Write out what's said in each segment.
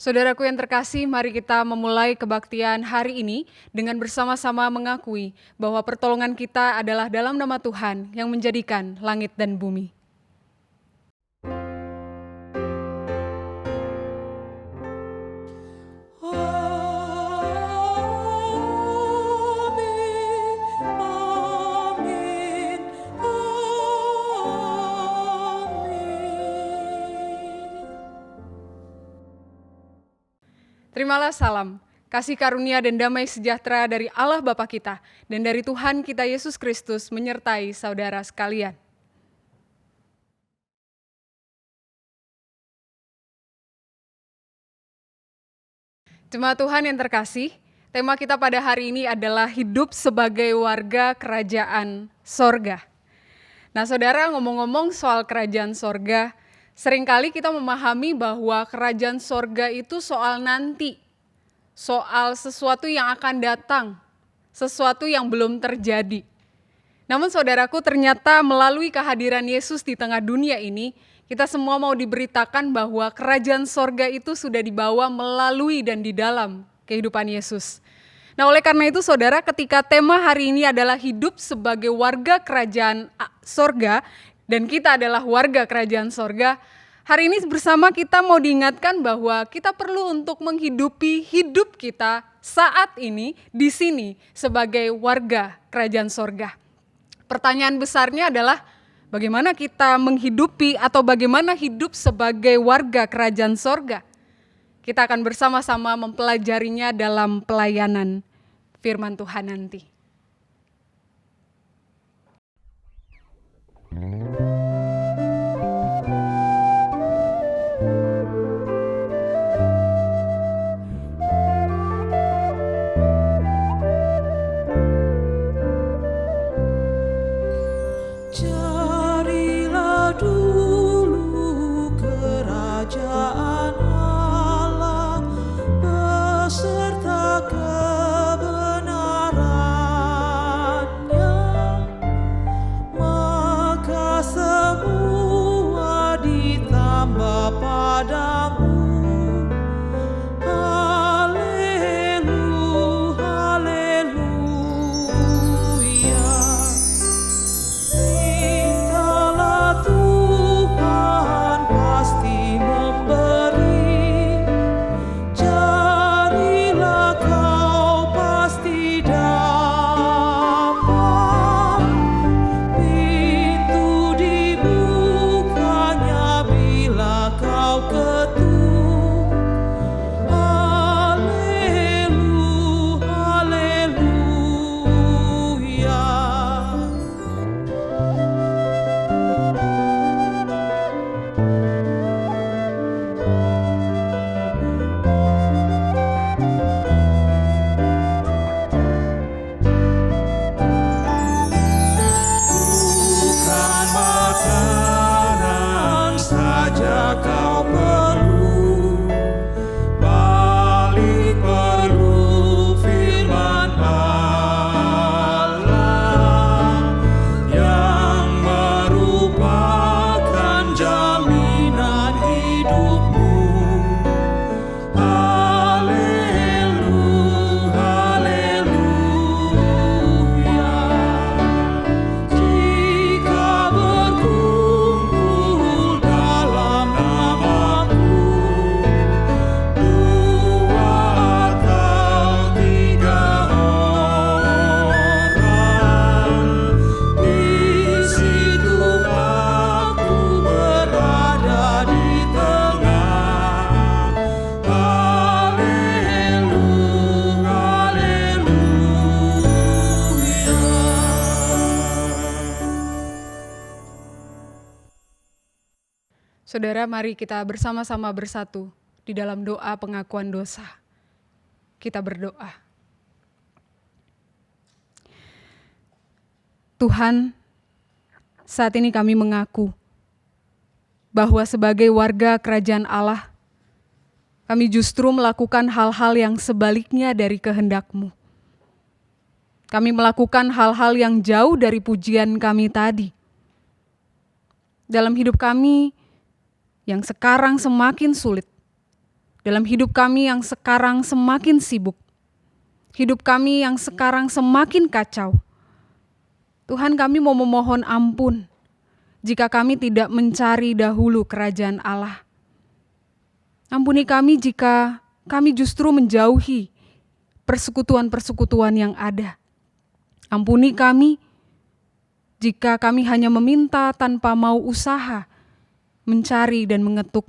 Saudaraku yang terkasih, mari kita memulai kebaktian hari ini dengan bersama-sama mengakui bahwa pertolongan kita adalah dalam nama Tuhan yang menjadikan langit dan bumi. Terimalah salam, kasih karunia dan damai sejahtera dari Allah Bapa kita dan dari Tuhan kita Yesus Kristus menyertai saudara sekalian. Jemaat Tuhan yang terkasih, tema kita pada hari ini adalah hidup sebagai warga kerajaan sorga. Nah saudara, ngomong-ngomong soal kerajaan sorga, seringkali kita memahami bahwa kerajaan sorga itu soal nanti, soal sesuatu yang akan datang, sesuatu yang belum terjadi. Namun saudaraku, ternyata melalui kehadiran Yesus di tengah dunia ini, kita semua mau diberitakan bahwa kerajaan sorga itu sudah dibawa melalui dan di dalam kehidupan Yesus. Nah oleh karena itu saudara, ketika tema hari ini adalah hidup sebagai warga kerajaan sorga, dan kita adalah warga kerajaan sorga, hari ini bersama kita mau diingatkan bahwa kita perlu untuk menghidupi hidup kita saat ini di sini sebagai warga kerajaan sorga. Pertanyaan besarnya adalah bagaimana kita menghidupi atau bagaimana hidup sebagai warga kerajaan sorga. Kita akan bersama-sama mempelajarinya dalam pelayanan firman Tuhan nanti. Saudara, mari kita bersama-sama bersatu di dalam doa pengakuan dosa. Kita berdoa. Tuhan, saat ini kami mengaku bahwa sebagai warga kerajaan Allah, kami justru melakukan hal-hal yang sebaliknya dari kehendak-Mu. Kami melakukan hal-hal yang jauh dari pujian kami tadi. Dalam hidup kami, yang sekarang semakin sulit, dalam hidup kami yang sekarang semakin sibuk, hidup kami yang sekarang semakin kacau. Tuhan, kami mau memohon ampun jika kami tidak mencari dahulu kerajaan Allah. Ampuni kami jika kami justru menjauhi persekutuan-persekutuan yang ada. Ampuni kami jika kami hanya meminta tanpa mau usaha, mencari dan mengetuk.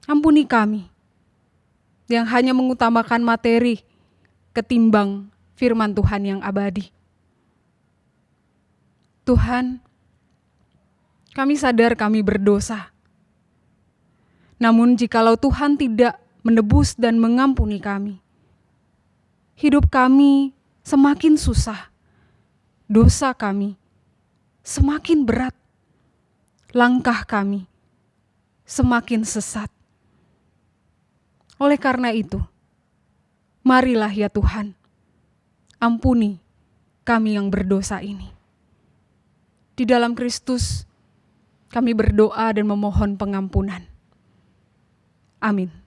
Ampuni kami yang hanya mengutamakan materi ketimbang firman Tuhan yang abadi. Tuhan, kami sadar kami berdosa. Namun jikalau Tuhan tidak menebus dan mengampuni kami, hidup kami semakin susah, dosa kami semakin berat, langkah kami semakin sesat. Oleh karena itu, marilah ya Tuhan, ampuni kami yang berdosa ini. Di dalam Kristus, kami berdoa dan memohon pengampunan. Amin.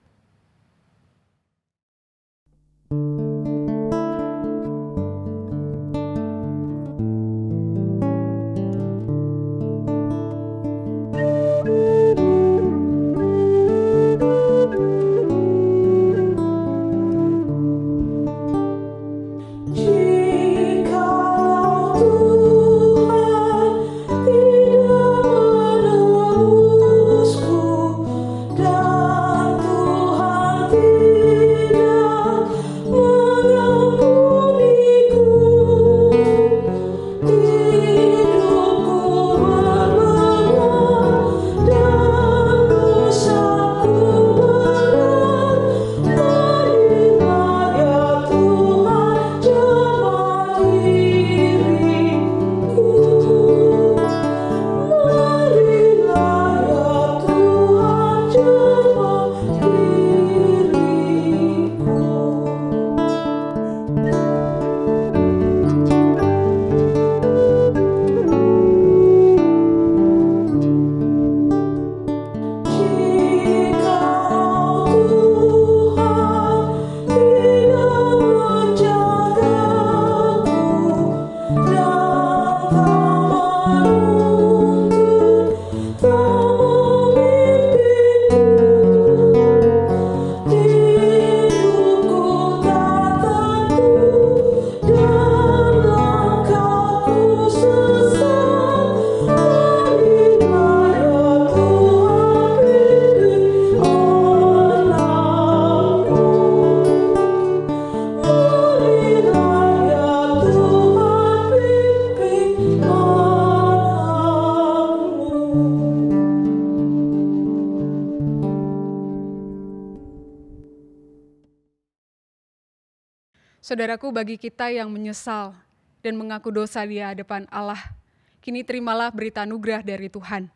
Saudaraku, bagi kita yang menyesal dan mengaku dosa di hadapan Allah, kini terimalah berita anugerah dari Tuhan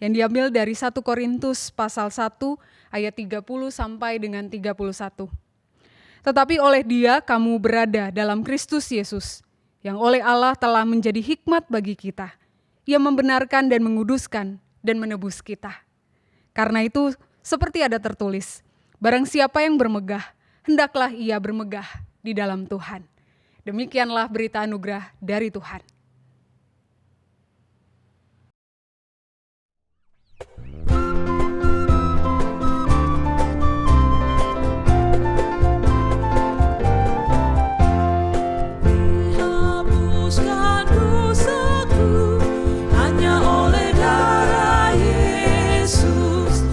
yang diambil dari 1 Korintus pasal 1 ayat 30 sampai dengan 31. Tetapi oleh Dia kamu berada dalam Kristus Yesus, yang oleh Allah telah menjadi hikmat bagi kita. Ia membenarkan dan menguduskan dan menebus kita. Karena itu, seperti ada tertulis, barang siapa yang bermegah, hendaklah ia bermegah di dalam Tuhan. Demikianlah berita anugerah dari Tuhan. Hanya oleh darah Yesus.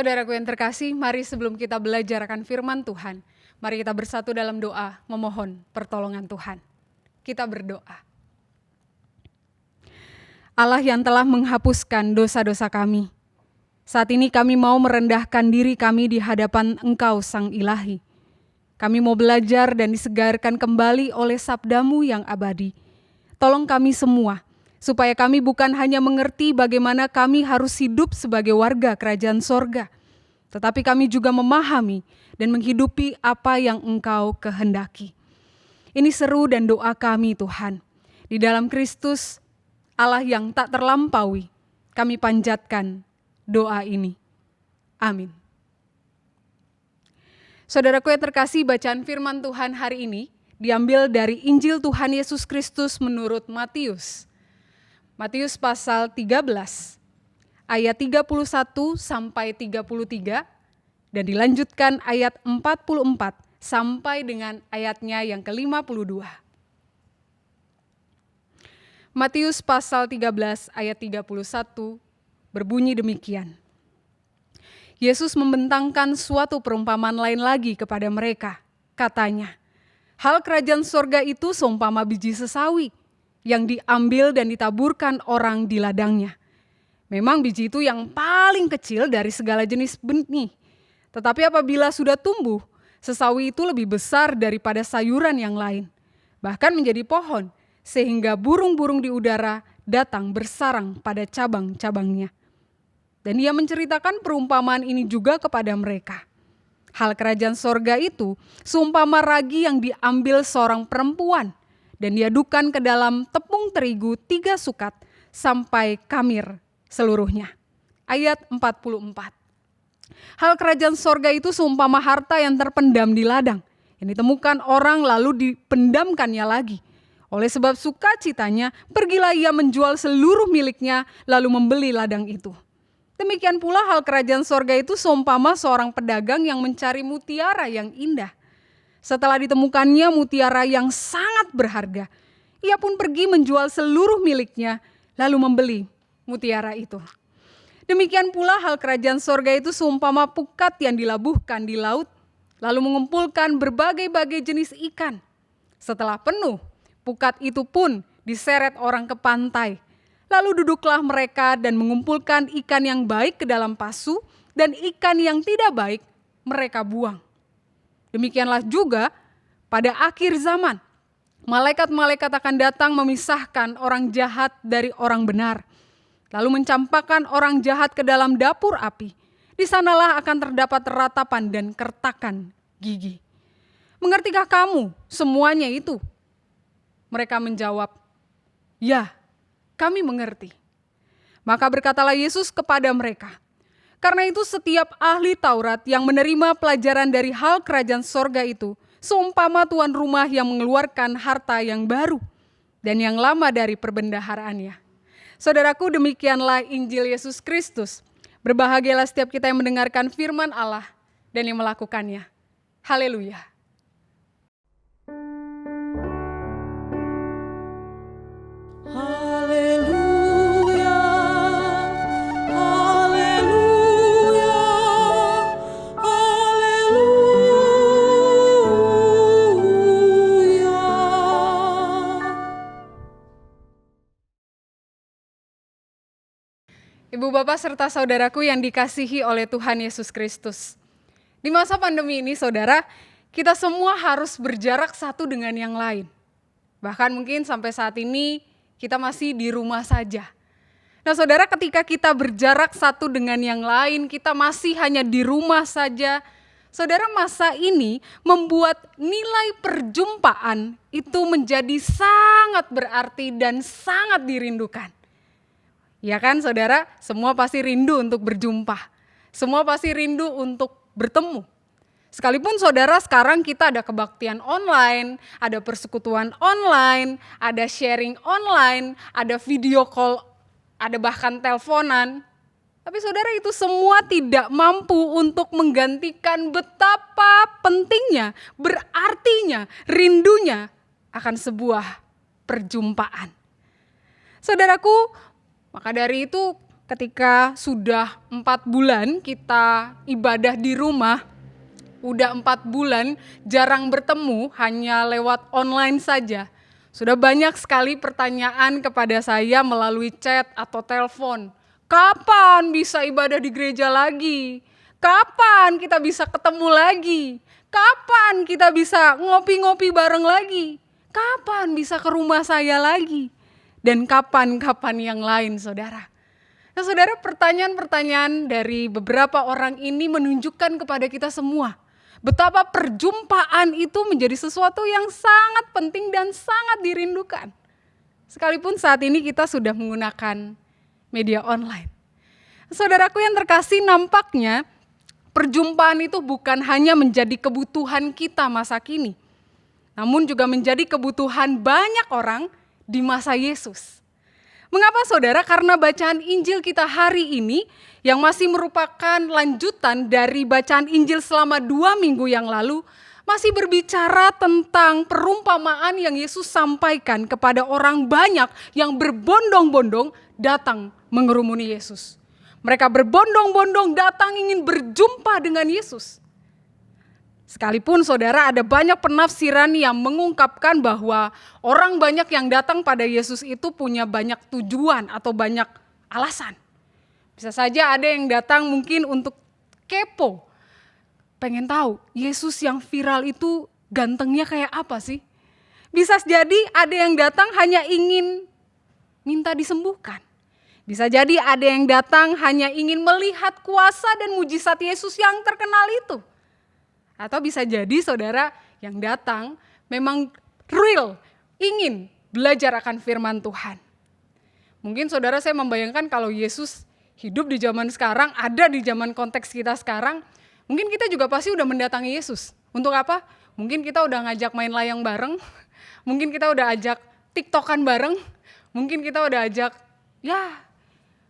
Saudaraku yang terkasih, mari sebelum kita belajar akan firman Tuhan, mari kita bersatu dalam doa memohon pertolongan Tuhan. Kita berdoa. Allah yang telah menghapuskan dosa-dosa kami, saat ini kami mau merendahkan diri kami di hadapan Engkau Sang Ilahi. Kami mau belajar dan disegarkan kembali oleh sabda-Mu yang abadi. Tolong kami semua, supaya kami bukan hanya mengerti bagaimana kami harus hidup sebagai warga kerajaan sorga, tetapi kami juga memahami dan menghidupi apa yang Engkau kehendaki. Ini seru dan doa kami Tuhan. Di dalam Kristus, Allah yang tak terlampaui, kami panjatkan doa ini. Amin. Saudaraku yang terkasih, bacaan firman Tuhan hari ini diambil dari Injil Tuhan Yesus Kristus menurut Matius. Matius pasal 13, ayat 31 sampai 33, dan dilanjutkan ayat 44 sampai dengan ayatnya yang ke-52. Matius pasal 13 ayat 31 berbunyi demikian. Yesus membentangkan suatu perumpamaan lain lagi kepada mereka. Katanya, hal kerajaan sorga itu seumpama biji sesawi yang diambil dan ditaburkan orang di ladangnya. Memang biji itu yang paling kecil dari segala jenis benih. Tetapi apabila sudah tumbuh, sesawi itu lebih besar daripada sayuran yang lain. Bahkan menjadi pohon, sehingga burung-burung di udara datang bersarang pada cabang-cabangnya. Dan ia menceritakan perumpamaan ini juga kepada mereka. Hal kerajaan sorga itu seumpama ragi yang diambil seorang perempuan dan diadukan ke dalam tepung terigu 3 sukat sampai kamir seluruhnya. Ayat 44. Hal kerajaan sorga itu seumpama harta yang terpendam di ladang, yang ditemukan orang lalu dipendamkannya lagi. Oleh sebab sukacitanya, pergilah ia menjual seluruh miliknya lalu membeli ladang itu. Demikian pula hal kerajaan sorga itu seumpama seorang pedagang yang mencari mutiara yang indah. Setelah ditemukannya mutiara yang sangat berharga, ia pun pergi menjual seluruh miliknya, lalu membeli mutiara itu. Demikian pula hal kerajaan sorga itu seumpama pukat yang dilabuhkan di laut, lalu mengumpulkan berbagai-bagai jenis ikan. Setelah penuh, pukat itu pun diseret orang ke pantai. Lalu duduklah mereka dan mengumpulkan ikan yang baik ke dalam pasu, dan ikan yang tidak baik mereka buang. Demikianlah juga pada akhir zaman, malaikat-malaikat akan datang memisahkan orang jahat dari orang benar, lalu mencampakkan orang jahat ke dalam dapur api. Di sanalah akan terdapat ratapan dan kertakan gigi. Mengertikah kamu semuanya itu? Mereka menjawab, ya, kami mengerti. Maka berkatalah Yesus kepada mereka, karena itu setiap ahli Taurat yang menerima pelajaran dari hal kerajaan sorga itu, seumpama tuan rumah yang mengeluarkan harta yang baru dan yang lama dari perbendaharaannya. Saudaraku, demikianlah Injil Yesus Kristus. Berbahagialah setiap kita yang mendengarkan firman Allah dan yang melakukannya. Haleluya. Ibu bapak serta saudaraku yang dikasihi oleh Tuhan Yesus Kristus. Di masa pandemi ini saudara, kita semua harus berjarak satu dengan yang lain. Bahkan mungkin sampai saat ini kita masih di rumah saja. Nah saudara, ketika kita berjarak satu dengan yang lain, kita masih hanya di rumah saja. Saudara, masa ini membuat nilai perjumpaan itu menjadi sangat berarti dan sangat dirindukan. Ya kan saudara, semua pasti rindu untuk berjumpa. Semua pasti rindu untuk bertemu. Sekalipun saudara sekarang kita ada kebaktian online, ada persekutuan online, ada sharing online, ada video call, ada bahkan teleponan. Tapi saudara, itu semua tidak mampu untuk menggantikan betapa pentingnya, berartinya, rindunya akan sebuah perjumpaan. Saudaraku, maka dari itu ketika sudah 4 bulan kita ibadah di rumah, udah 4 bulan jarang bertemu, hanya lewat online saja. Sudah banyak sekali pertanyaan kepada saya melalui chat atau telepon. Kapan bisa ibadah di gereja lagi? Kapan kita bisa ketemu lagi? Kapan kita bisa ngopi-ngopi bareng lagi? Kapan bisa ke rumah saya lagi? Dan kapan-kapan yang lain, saudara. Nah, saudara, pertanyaan-pertanyaan dari beberapa orang ini menunjukkan kepada kita semua betapa perjumpaan itu menjadi sesuatu yang sangat penting dan sangat dirindukan. Sekalipun saat ini kita sudah menggunakan media online. Saudaraku yang terkasih, nampaknya perjumpaan itu bukan hanya menjadi kebutuhan kita masa kini, namun juga menjadi kebutuhan banyak orang di masa Yesus. Mengapa, saudara? Karena bacaan Injil kita hari ini yang masih merupakan lanjutan dari bacaan Injil selama 2 minggu yang lalu masih berbicara tentang perumpamaan yang Yesus sampaikan kepada orang banyak yang berbondong-bondong datang mengerumuni Yesus. Mereka berbondong-bondong datang ingin berjumpa dengan Yesus. Sekalipun, saudara, ada banyak penafsiran yang mengungkapkan bahwa orang banyak yang datang pada Yesus itu punya banyak tujuan atau banyak alasan. Bisa saja ada yang datang mungkin untuk kepo, pengen tahu Yesus yang viral itu gantengnya kayak apa sih? Bisa jadi ada yang datang hanya ingin minta disembuhkan. Bisa jadi ada yang datang hanya ingin melihat kuasa dan mujizat Yesus yang terkenal itu. Atau bisa jadi, saudara, yang datang memang real, ingin belajar akan firman Tuhan. Mungkin saudara, saya membayangkan kalau Yesus hidup di zaman sekarang, ada di zaman konteks kita sekarang, mungkin kita juga pasti udah mendatangi Yesus. Untuk apa? Mungkin kita udah ngajak main layang bareng, mungkin kita udah ajak tiktokan bareng, mungkin kita udah ajak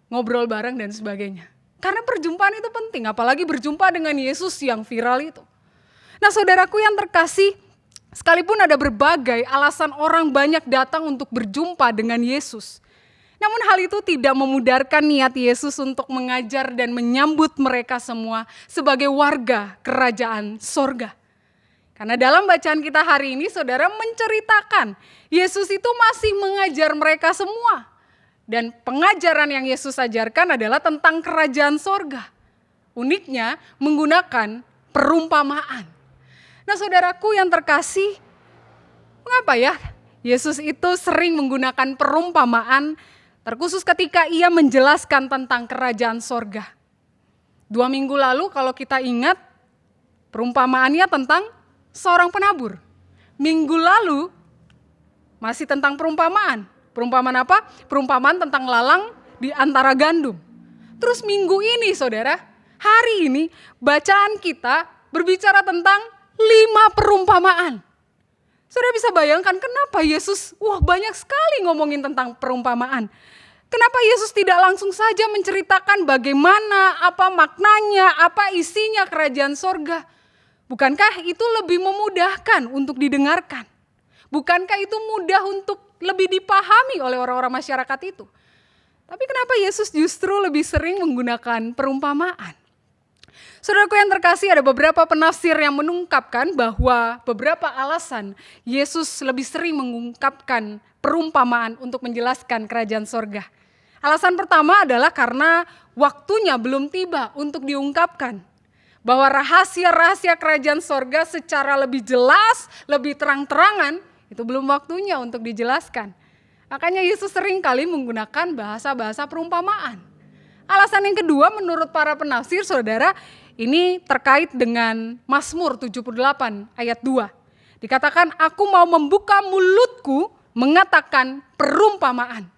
ngobrol bareng dan sebagainya. Karena perjumpaan itu penting, apalagi berjumpa dengan Yesus yang viral itu. Nah, saudaraku yang terkasih, sekalipun ada berbagai alasan orang banyak datang untuk berjumpa dengan Yesus, namun hal itu tidak memudarkan niat Yesus untuk mengajar dan menyambut mereka semua sebagai warga kerajaan sorga. Karena dalam bacaan kita hari ini, saudara, menceritakan Yesus itu masih mengajar mereka semua. Dan pengajaran yang Yesus ajarkan adalah tentang kerajaan sorga. Uniknya menggunakan perumpamaan. Nah, saudaraku yang terkasih, mengapa ya Yesus itu sering menggunakan perumpamaan, terkhusus ketika ia menjelaskan tentang kerajaan sorga. 2 minggu lalu kalau kita ingat, perumpamaannya tentang seorang penabur. Minggu lalu masih tentang perumpamaan. Perumpamaan apa? Perumpamaan tentang lalang di antara gandum. Terus minggu ini, saudara, hari ini bacaan kita berbicara tentang 5 perumpamaan. Saudara bisa bayangkan kenapa Yesus banyak sekali ngomongin tentang perumpamaan. Kenapa Yesus tidak langsung saja menceritakan bagaimana, apa maknanya, apa isinya kerajaan sorga? Bukankah itu lebih memudahkan untuk didengarkan? Bukankah itu mudah untuk lebih dipahami oleh orang-orang masyarakat itu? Tapi kenapa Yesus justru lebih sering menggunakan perumpamaan? Saudaraku yang terkasih, ada beberapa penafsir yang mengungkapkan bahwa beberapa alasan Yesus lebih sering mengungkapkan perumpamaan untuk menjelaskan kerajaan sorga. Alasan pertama adalah karena waktunya belum tiba untuk diungkapkan. Bahwa rahasia-rahasia kerajaan sorga secara lebih jelas, lebih terang-terangan, itu belum waktunya untuk dijelaskan. Makanya Yesus sering kali menggunakan bahasa-bahasa perumpamaan. Alasan yang kedua menurut para penafsir, saudara, ini terkait dengan Mazmur 78 ayat 2. Dikatakan, aku mau membuka mulutku mengatakan perumpamaan.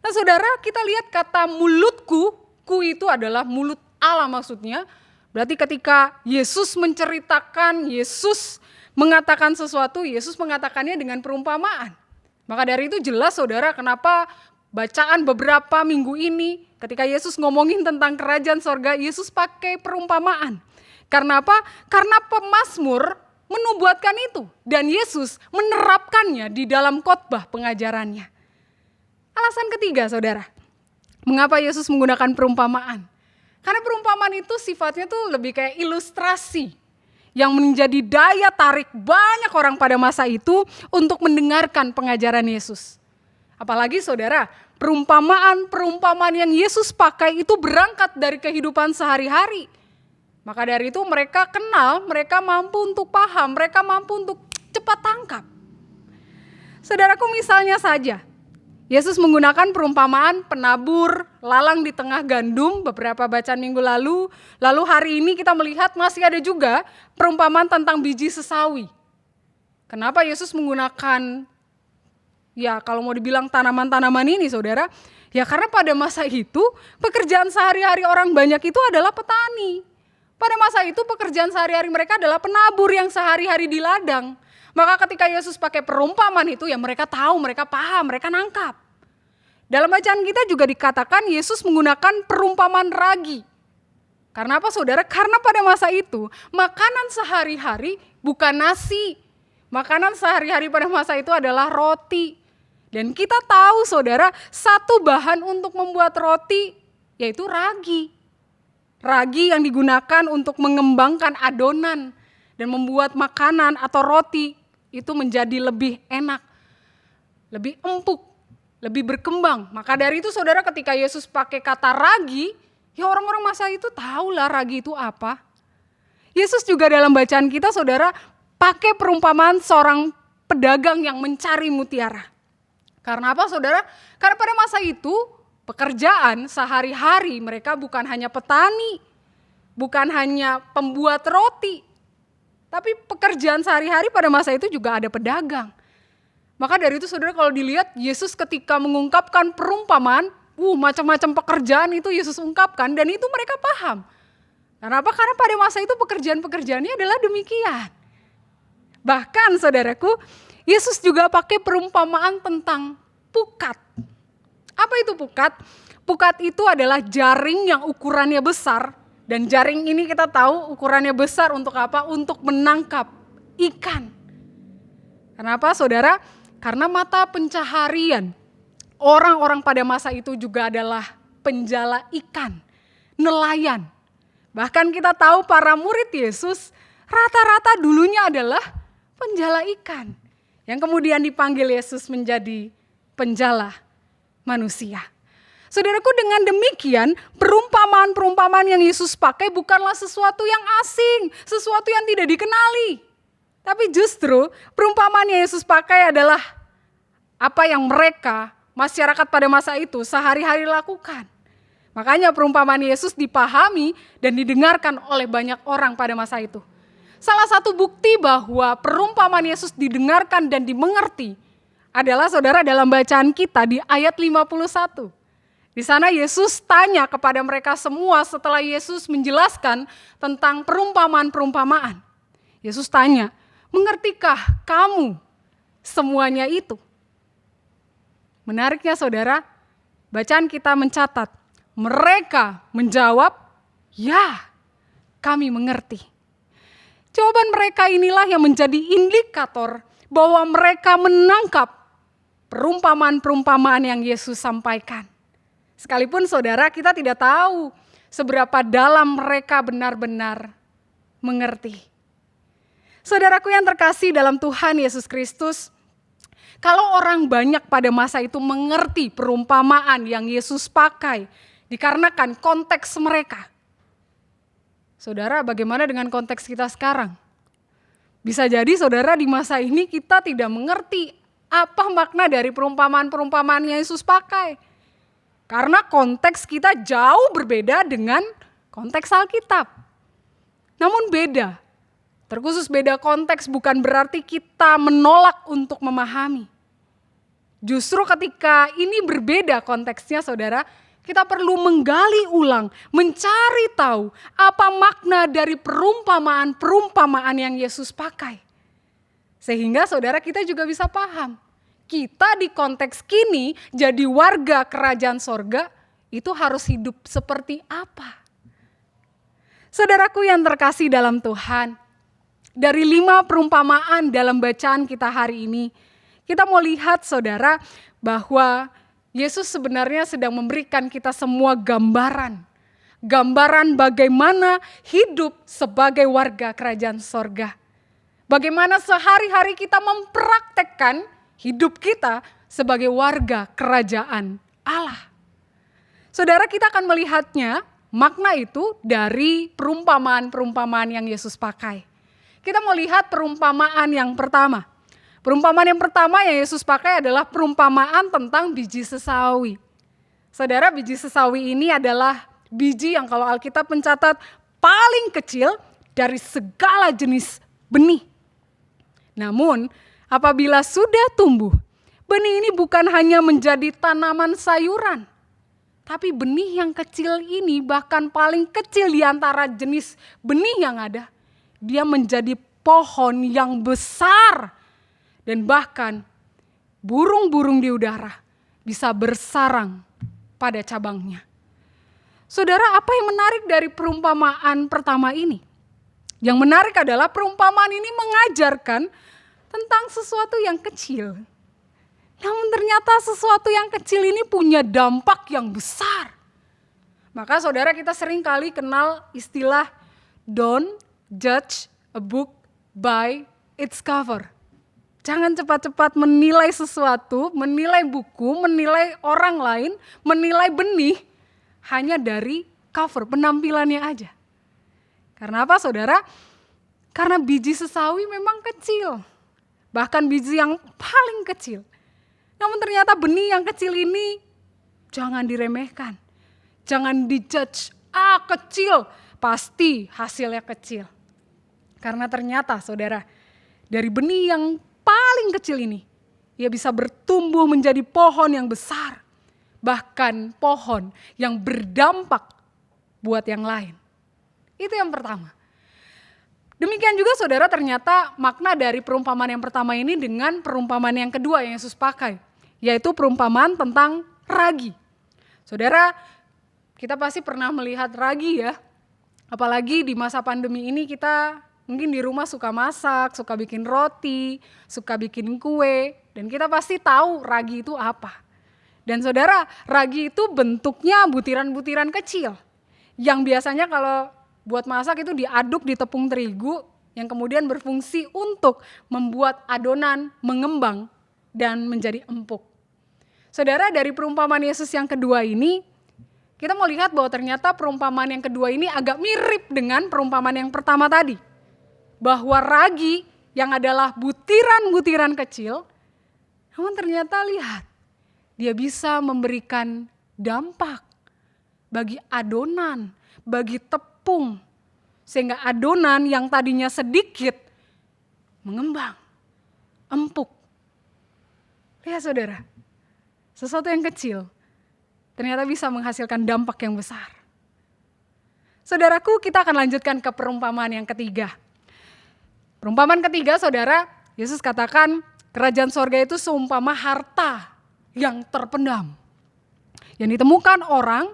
Nah, saudara, kita lihat kata mulutku, ku itu adalah mulut Allah maksudnya. Berarti ketika Yesus menceritakan, Yesus mengatakan sesuatu, Yesus mengatakannya dengan perumpamaan. Maka dari itu jelas, saudara, kenapa bacaan beberapa minggu ini ketika Yesus ngomongin tentang kerajaan sorga, Yesus pakai perumpamaan. Karena apa? Karena pemazmur menubuatkan itu. Dan Yesus menerapkannya di dalam khotbah pengajarannya. Alasan ketiga, saudara. Mengapa Yesus menggunakan perumpamaan? Karena perumpamaan itu sifatnya tuh lebih kayak ilustrasi yang menjadi daya tarik banyak orang pada masa itu untuk mendengarkan pengajaran Yesus. Apalagi saudara, perumpamaan yang Yesus pakai itu berangkat dari kehidupan sehari-hari. Maka dari itu mereka kenal, mereka mampu untuk paham, mereka mampu untuk cepat tangkap. Saudaraku, misalnya saja, Yesus menggunakan perumpamaan penabur lalang di tengah gandum beberapa bacaan minggu lalu. Lalu hari ini kita melihat masih ada juga perumpamaan tentang biji sesawi. Kenapa Yesus menggunakan, ya kalau mau dibilang tanaman-tanaman ini saudara, ya karena pada masa itu pekerjaan sehari-hari orang banyak itu adalah petani. Pada masa itu pekerjaan sehari-hari mereka adalah penabur yang sehari-hari di ladang. Maka ketika Yesus pakai perumpamaan itu ya mereka tahu, mereka paham, mereka nangkap. Dalam bacaan kita juga dikatakan Yesus menggunakan perumpamaan ragi. Karena apa saudara? Karena pada masa itu makanan sehari-hari bukan nasi. Makanan sehari-hari pada masa itu adalah roti. Dan kita tahu saudara, satu bahan untuk membuat roti yaitu ragi. Ragi yang digunakan untuk mengembangkan adonan dan membuat makanan atau roti itu menjadi lebih enak, lebih empuk, lebih berkembang. Maka dari itu saudara, ketika Yesus pakai kata ragi, ya orang-orang masa itu tahulah ragi itu apa. Yesus juga dalam bacaan kita saudara pakai perumpamaan seorang pedagang yang mencari mutiara. Karena apa saudara? Karena pada masa itu pekerjaan sehari-hari mereka bukan hanya petani, bukan hanya pembuat roti, tapi pekerjaan sehari-hari pada masa itu juga ada pedagang. Maka dari itu saudara, kalau dilihat Yesus ketika mengungkapkan perumpamaan, macam-macam pekerjaan itu Yesus ungkapkan dan itu mereka paham. Kenapa? Karena pada masa itu pekerjaan-pekerjaannya adalah demikian. Bahkan saudaraku, Yesus juga pakai perumpamaan tentang pukat. Apa itu pukat? Pukat itu adalah jaring yang ukurannya besar. Dan jaring ini kita tahu ukurannya besar untuk apa? Untuk menangkap ikan. Kenapa saudara? Karena mata pencaharian orang-orang pada masa itu juga adalah penjala ikan, nelayan. Bahkan kita tahu para murid Yesus rata-rata dulunya adalah penjala ikan. Yang kemudian dipanggil Yesus menjadi penjala manusia. Saudaraku, dengan demikian perumpamaan-perumpamaan yang Yesus pakai bukanlah sesuatu yang asing, sesuatu yang tidak dikenali. Tapi justru perumpamaan yang Yesus pakai adalah apa yang mereka, masyarakat pada masa itu sehari-hari lakukan. Makanya perumpamaan Yesus dipahami dan didengarkan oleh banyak orang pada masa itu. Salah satu bukti bahwa perumpamaan Yesus didengarkan dan dimengerti adalah saudara dalam bacaan kita di ayat 51. Di sana Yesus tanya kepada mereka semua setelah Yesus menjelaskan tentang perumpamaan-perumpamaan. Yesus tanya, mengertikah kamu semuanya itu? Menariknya saudara, bacaan kita mencatat, mereka menjawab, ya kami mengerti. Jawaban mereka inilah yang menjadi indikator bahwa mereka menangkap perumpamaan-perumpamaan yang Yesus sampaikan. Sekalipun saudara, kita tidak tahu seberapa dalam mereka benar-benar mengerti. Saudaraku yang terkasih dalam Tuhan Yesus Kristus, kalau orang banyak pada masa itu mengerti perumpamaan yang Yesus pakai, dikarenakan konteks mereka. Saudara, bagaimana dengan konteks kita sekarang? Bisa jadi saudara di masa ini kita tidak mengerti apa makna dari perumpamaan-perumpamaan yang Yesus pakai. Karena konteks kita jauh berbeda dengan konteks Alkitab. Namun beda. Terkhusus beda konteks bukan berarti kita menolak untuk memahami. Justru ketika ini berbeda konteksnya saudara, kita perlu menggali ulang, mencari tahu apa makna dari perumpamaan-perumpamaan yang Yesus pakai. Sehingga saudara kita juga bisa paham. Kita di konteks kini jadi warga kerajaan sorga itu harus hidup seperti apa? Saudaraku yang terkasih dalam Tuhan, dari 5 perumpamaan dalam bacaan kita hari ini, kita mau lihat saudara bahwa Yesus sebenarnya sedang memberikan kita semua gambaran bagaimana hidup sebagai warga kerajaan sorga. Bagaimana sehari-hari kita mempraktekkan hidup kita sebagai warga kerajaan Allah. Saudara, kita akan melihatnya makna itu dari perumpamaan-perumpamaan yang Yesus pakai. Kita mau lihat perumpamaan yang pertama. Perumpamaan yang pertama yang Yesus pakai adalah perumpamaan tentang biji sesawi. Saudara, biji sesawi ini adalah biji yang kalau Alkitab mencatat paling kecil dari segala jenis benih. Namun, apabila sudah tumbuh, benih ini bukan hanya menjadi tanaman sayuran, tapi benih yang kecil ini bahkan paling kecil di antara jenis benih yang ada, dia menjadi pohon yang besar dan bahkan burung-burung di udara bisa bersarang pada cabangnya. Saudara, apa yang menarik dari perumpamaan pertama ini? Yang menarik adalah perumpamaan ini mengajarkan tentang sesuatu yang kecil. Namun ternyata sesuatu yang kecil ini punya dampak yang besar. Maka saudara, kita sering kali kenal istilah don't judge a book by its cover. Jangan cepat-cepat menilai sesuatu, menilai buku, menilai orang lain, menilai benih hanya dari cover, penampilannya aja. Karena apa saudara? Karena biji sesawi memang kecil. Bahkan biji yang paling kecil. Namun ternyata benih yang kecil ini jangan diremehkan. Jangan dijudge, kecil, pasti hasilnya kecil. Karena ternyata saudara, dari benih yang paling kecil ini, ia bisa bertumbuh menjadi pohon yang besar. Bahkan pohon yang berdampak buat yang lain. Itu yang pertama. Demikian juga saudara, ternyata makna dari perumpamaan yang pertama ini dengan perumpamaan yang kedua yang Yesus pakai. Yaitu perumpamaan tentang ragi. Saudara, kita pasti pernah melihat ragi ya. Apalagi di masa pandemi ini kita mungkin di rumah suka masak, suka bikin roti, suka bikin kue. Dan kita pasti tahu ragi itu apa. Dan saudara, ragi itu bentuknya butiran-butiran kecil. Yang biasanya kalau buat masak itu diaduk di tepung terigu yang kemudian berfungsi untuk membuat adonan mengembang dan menjadi empuk. Saudara, dari perumpamaan Yesus yang kedua ini, kita mau lihat bahwa ternyata perumpamaan yang kedua ini agak mirip dengan perumpamaan yang pertama tadi. Bahwa ragi yang adalah butiran-butiran kecil, namun ternyata lihat, dia bisa memberikan dampak bagi adonan, bagi tepung, sehingga adonan yang tadinya sedikit mengembang, empuk. Lihat saudara, sesuatu yang kecil ternyata bisa menghasilkan dampak yang besar. Saudaraku, kita akan lanjutkan ke perumpamaan yang ketiga. Perumpamaan ketiga, saudara, Yesus katakan kerajaan sorga itu seumpama harta yang terpendam. Yang ditemukan orang,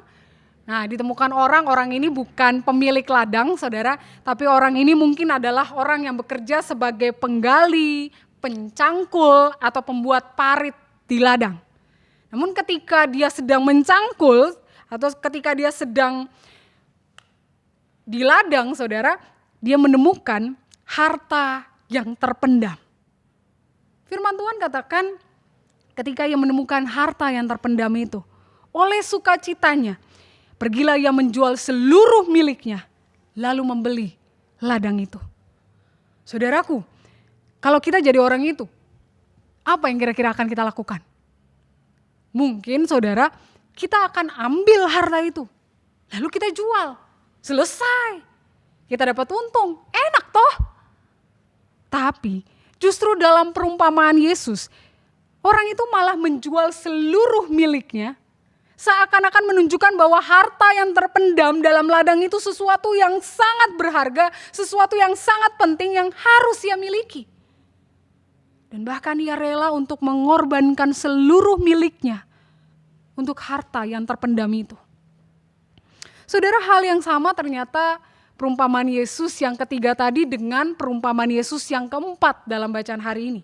orang ini bukan pemilik ladang saudara, tapi orang ini mungkin adalah orang yang bekerja sebagai penggali, pencangkul, atau pembuat parit di ladang. Namun ketika dia sedang mencangkul, atau ketika dia sedang di ladang saudara, dia menemukan harta yang terpendam. Firman Tuhan katakan ketika ia menemukan harta yang terpendam itu, oleh sukacitanya, pergilah ia menjual seluruh miliknya, lalu membeli ladang itu. Saudaraku, kalau kita jadi orang itu, apa yang kira-kira akan kita lakukan? Mungkin saudara, kita akan ambil harta itu, lalu kita jual, selesai. Kita dapat untung, enak toh. Tapi justru dalam perumpamaan Yesus, orang itu malah menjual seluruh miliknya, seakan-akan menunjukkan bahwa harta yang terpendam dalam ladang itu sesuatu yang sangat berharga, sesuatu yang sangat penting yang harus ia miliki. Dan bahkan ia rela untuk mengorbankan seluruh miliknya untuk harta yang terpendam itu. Saudara, hal yang sama ternyata perumpamaan Yesus yang ketiga tadi dengan perumpamaan Yesus yang keempat dalam bacaan hari ini.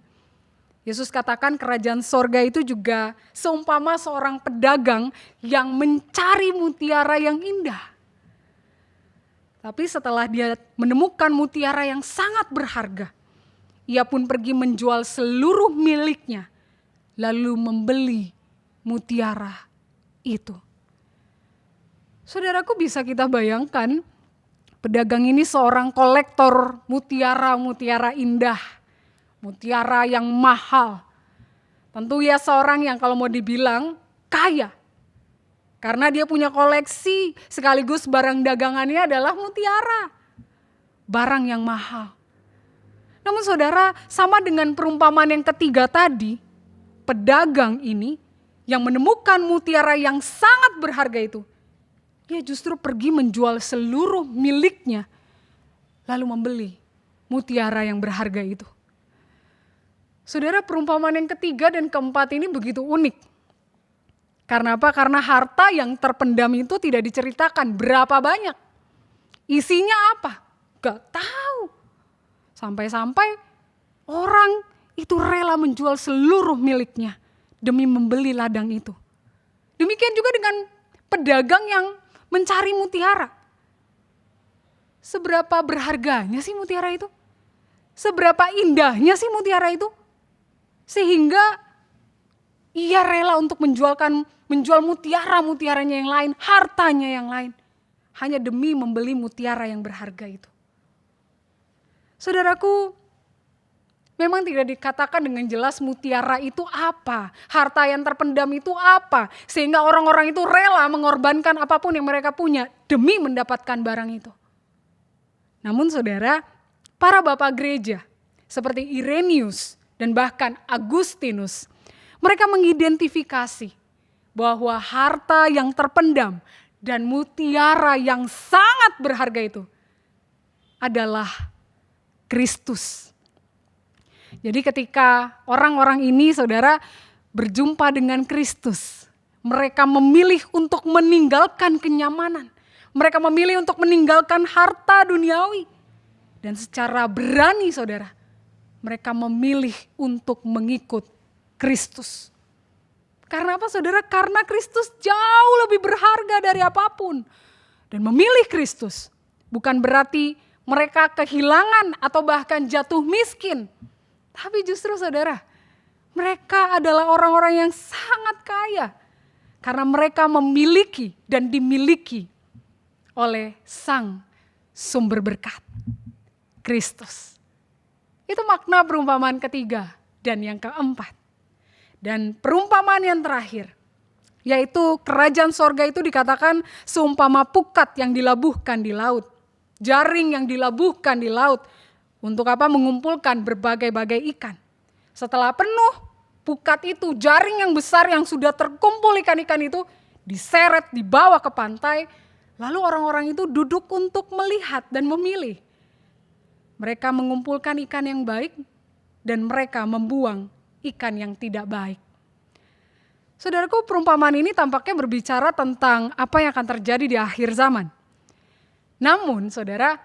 Yesus katakan kerajaan sorga itu juga seumpama seorang pedagang yang mencari mutiara yang indah. Tapi setelah dia menemukan mutiara yang sangat berharga, ia pun pergi menjual seluruh miliknya, lalu membeli mutiara itu. Saudaraku, bisa kita bayangkan, pedagang ini seorang kolektor mutiara indah, mutiara yang mahal. Tentu ya seorang yang kalau mau dibilang kaya. Karena dia punya koleksi sekaligus barang dagangannya adalah mutiara. Barang yang mahal. Namun saudara, sama dengan perumpamaan yang ketiga tadi, pedagang ini yang menemukan mutiara yang sangat berharga itu, dia justru pergi menjual seluruh miliknya, lalu membeli mutiara yang berharga itu. Saudara, perumpamaan yang ketiga dan keempat ini begitu unik. Karena apa? Karena harta yang terpendam itu tidak diceritakan berapa banyak. Isinya apa? Gak tahu. Sampai-sampai orang itu rela menjual seluruh miliknya demi membeli ladang itu. Demikian juga dengan pedagang yang mencari mutiara. Seberapa berharganya sih mutiara itu? Seberapa indahnya sih mutiara itu? Sehingga ia rela untuk menjual mutiaranya yang lain, hartanya yang lain. Hanya demi membeli mutiara yang berharga itu. Saudaraku, memang tidak dikatakan dengan jelas mutiara itu apa, harta yang terpendam itu apa, sehingga orang-orang itu rela mengorbankan apapun yang mereka punya demi mendapatkan barang itu. Namun saudara, para bapak gereja seperti Irenaeus dan bahkan Agustinus, mereka mengidentifikasi bahwa harta yang terpendam dan mutiara yang sangat berharga itu adalah Kristus. Jadi ketika orang-orang ini saudara berjumpa dengan Kristus, mereka memilih untuk meninggalkan kenyamanan. Mereka memilih untuk meninggalkan harta duniawi. Dan secara berani saudara, mereka memilih untuk mengikut Kristus. Karena apa saudara? Karena Kristus jauh lebih berharga dari apapun. Dan memilih Kristus bukan berarti mereka kehilangan atau bahkan jatuh miskin. Tapi justru saudara, mereka adalah orang-orang yang sangat kaya. Karena mereka memiliki dan dimiliki oleh Sang Sumber Berkat, Kristus. Itu makna perumpamaan ketiga dan yang keempat. Dan perumpamaan yang terakhir, yaitu kerajaan sorga itu dikatakan seumpama pukat yang dilabuhkan di laut. Jaring yang dilabuhkan di laut. Untuk apa? Mengumpulkan berbagai-bagai ikan. Setelah penuh, pukat itu, jaring yang besar yang sudah terkumpul ikan-ikan itu diseret, dibawa ke pantai. Lalu orang-orang itu duduk untuk melihat dan memilih. Mereka mengumpulkan ikan yang baik dan mereka membuang ikan yang tidak baik. Saudaraku, perumpamaan ini tampaknya berbicara tentang apa yang akan terjadi di akhir zaman. Namun saudara,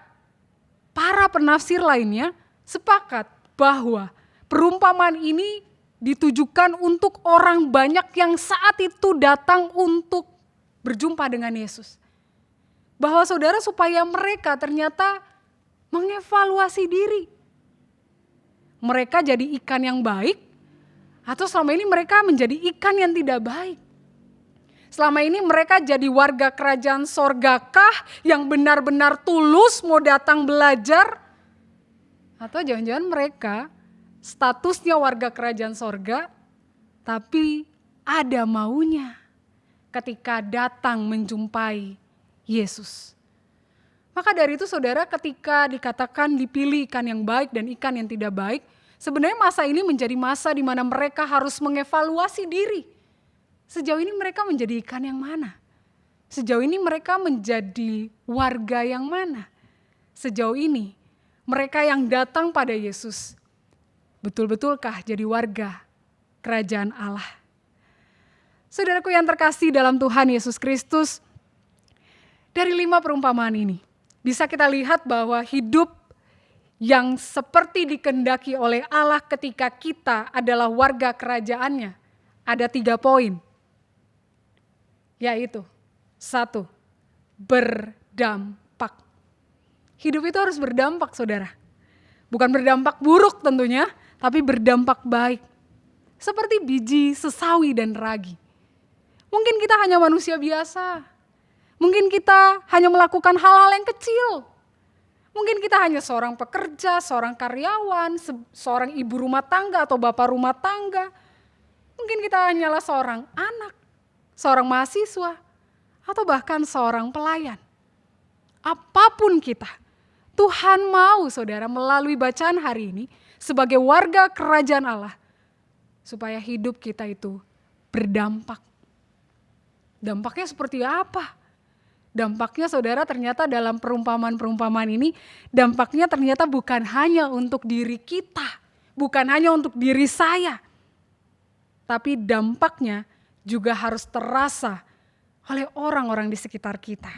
para penafsir lainnya sepakat bahwa perumpamaan ini ditujukan untuk orang banyak yang saat itu datang untuk berjumpa dengan Yesus. Bahwa saudara supaya mereka ternyata mengevaluasi diri. Mereka jadi ikan yang baik atau selama ini mereka menjadi ikan yang tidak baik. Selama ini mereka jadi warga kerajaan sorgakah yang benar-benar tulus mau datang belajar? Atau jangan-jangan mereka statusnya warga kerajaan sorga tapi ada maunya ketika datang menjumpai Yesus. Maka dari itu saudara, ketika dikatakan dipilih ikan yang baik dan ikan yang tidak baik, sebenarnya masa ini menjadi masa di mana mereka harus mengevaluasi diri. Sejauh ini mereka menjadi ikan yang mana? Sejauh ini mereka menjadi warga yang mana? Sejauh ini mereka yang datang pada Yesus, betul-betulkah jadi warga kerajaan Allah? Saudaraku yang terkasih dalam Tuhan Yesus Kristus, dari 5 perumpamaan ini bisa kita lihat bahwa hidup yang seperti dikehendaki oleh Allah ketika kita adalah warga kerajaannya, ada 3 poin. Yaitu, 1, berdampak. Hidup itu harus berdampak, saudara. Bukan berdampak buruk tentunya, tapi berdampak baik. Seperti biji sesawi dan ragi. Mungkin kita hanya manusia biasa. Mungkin kita hanya melakukan hal-hal yang kecil. Mungkin kita hanya seorang pekerja, seorang karyawan, seorang ibu rumah tangga atau bapak rumah tangga. Mungkin kita hanyalah seorang anak, seorang mahasiswa, atau bahkan seorang pelayan. Apapun kita, Tuhan mau saudara melalui bacaan hari ini sebagai warga kerajaan Allah, supaya hidup kita itu berdampak. Dampaknya seperti apa? Dampaknya saudara ternyata dalam perumpamaan-perumpamaan ini, dampaknya ternyata bukan hanya untuk diri kita, bukan hanya untuk diri saya, tapi dampaknya juga harus terasa oleh orang-orang di sekitar kita.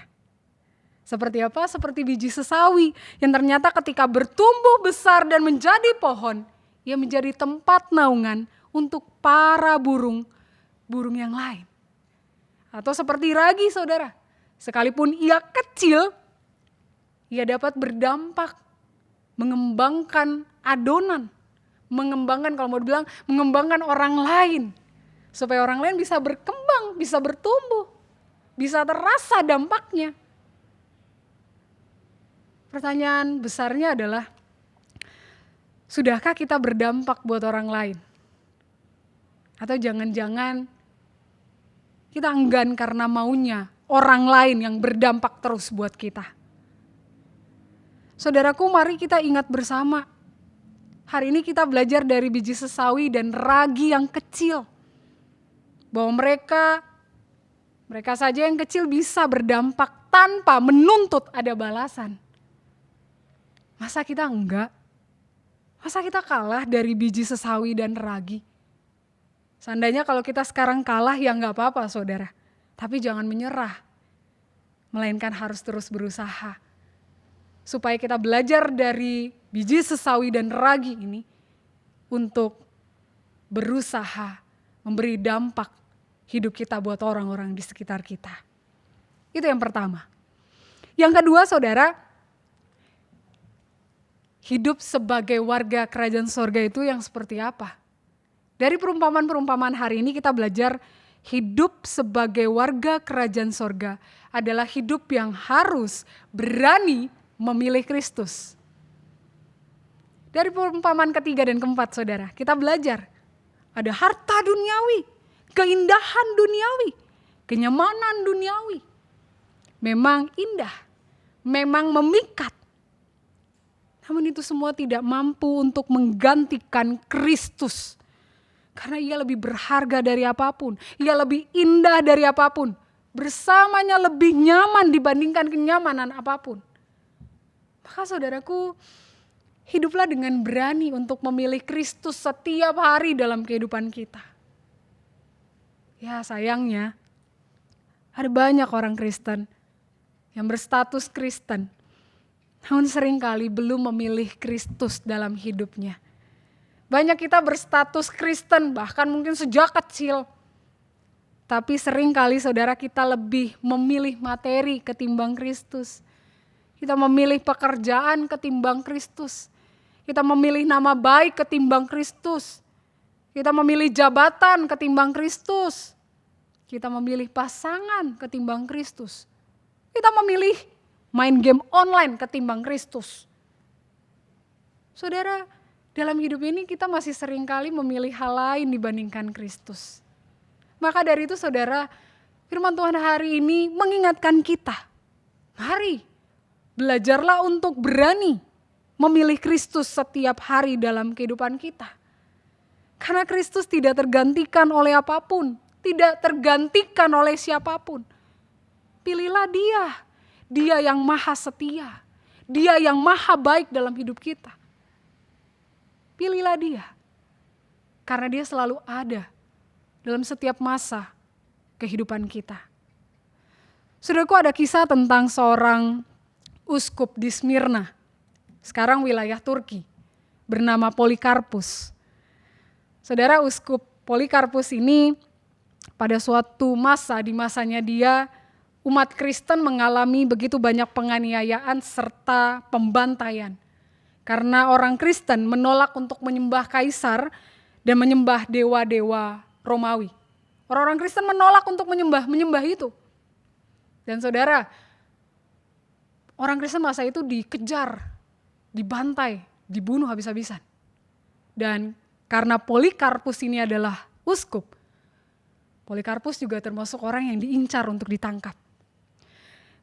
Seperti apa? Seperti biji sesawi yang ternyata ketika bertumbuh besar dan menjadi pohon, ia menjadi tempat naungan untuk para burung yang lain. Atau seperti ragi saudara, sekalipun ia kecil, ia dapat berdampak, mengembangkan adonan, mengembangkan orang lain, supaya orang lain bisa berkembang, bisa bertumbuh, bisa terasa dampaknya. Pertanyaan besarnya adalah, sudahkah kita berdampak buat orang lain? Atau jangan-jangan kita enggan karena maunya orang lain yang berdampak terus buat kita. Saudaraku, mari kita ingat bersama. Hari ini kita belajar dari biji sesawi dan ragi yang kecil. Bahwa mereka saja yang kecil bisa berdampak tanpa menuntut ada balasan. Masa kita enggak? Masa kita kalah dari biji sesawi dan ragi? Seandainya kalau kita sekarang kalah ya enggak apa-apa saudara. Tapi jangan menyerah. Melainkan harus terus berusaha. Supaya kita belajar dari biji sesawi dan ragi ini untuk berusaha memberi dampak hidup kita buat orang-orang di sekitar kita. Itu yang pertama. Yang kedua saudara, hidup sebagai warga kerajaan sorga itu yang seperti apa? Dari perumpamaan-perumpamaan hari ini kita belajar hidup sebagai warga kerajaan sorga adalah hidup yang harus berani memilih Kristus. Dari perumpamaan ketiga dan keempat saudara, kita belajar ada harta duniawi, keindahan duniawi, kenyamanan duniawi. Memang indah, memang memikat. Namun itu semua tidak mampu untuk menggantikan Kristus. Karena ia lebih berharga dari apapun, ia lebih indah dari apapun. Bersamanya lebih nyaman dibandingkan kenyamanan apapun. Maka saudaraku, hiduplah dengan berani untuk memilih Kristus setiap hari dalam kehidupan kita. Ya sayangnya, ada banyak orang Kristen yang berstatus Kristen, namun seringkali belum memilih Kristus dalam hidupnya. Banyak kita berstatus Kristen bahkan mungkin sejak kecil. Tapi seringkali saudara kita lebih memilih materi ketimbang Kristus. Kita memilih pekerjaan ketimbang Kristus. Kita memilih nama baik ketimbang Kristus. Kita memilih jabatan ketimbang Kristus. Kita memilih pasangan ketimbang Kristus. Kita memilih main game online ketimbang Kristus. Saudara, dalam hidup ini kita masih seringkali memilih hal lain dibandingkan Kristus. Maka dari itu saudara, firman Tuhan hari ini mengingatkan kita. Mari, belajarlah untuk berani memilih Kristus setiap hari dalam kehidupan kita. Karena Kristus tidak tergantikan oleh apapun, tidak tergantikan oleh siapapun. Pilihlah Dia yang maha setia, Dia yang maha baik dalam hidup kita. Pilihlah Dia, karena Dia selalu ada dalam setiap masa kehidupan kita. Saudaraku, ada kisah tentang seorang uskup di Smyrna. sekarang wilayah Turki, bernama Polikarpus. Saudara, Uskup Polikarpus ini pada suatu masa, di masanya dia, umat Kristen mengalami begitu banyak penganiayaan serta pembantaian. Karena orang Kristen menolak untuk menyembah kaisar dan menyembah dewa-dewa Romawi. Orang-orang Kristen menolak untuk menyembah itu. Dan saudara, orang Kristen masa itu dikejar, dibantai, dibunuh habis-habisan. Dan karena Polikarpus ini adalah uskup, Polikarpus juga termasuk orang yang diincar untuk ditangkap.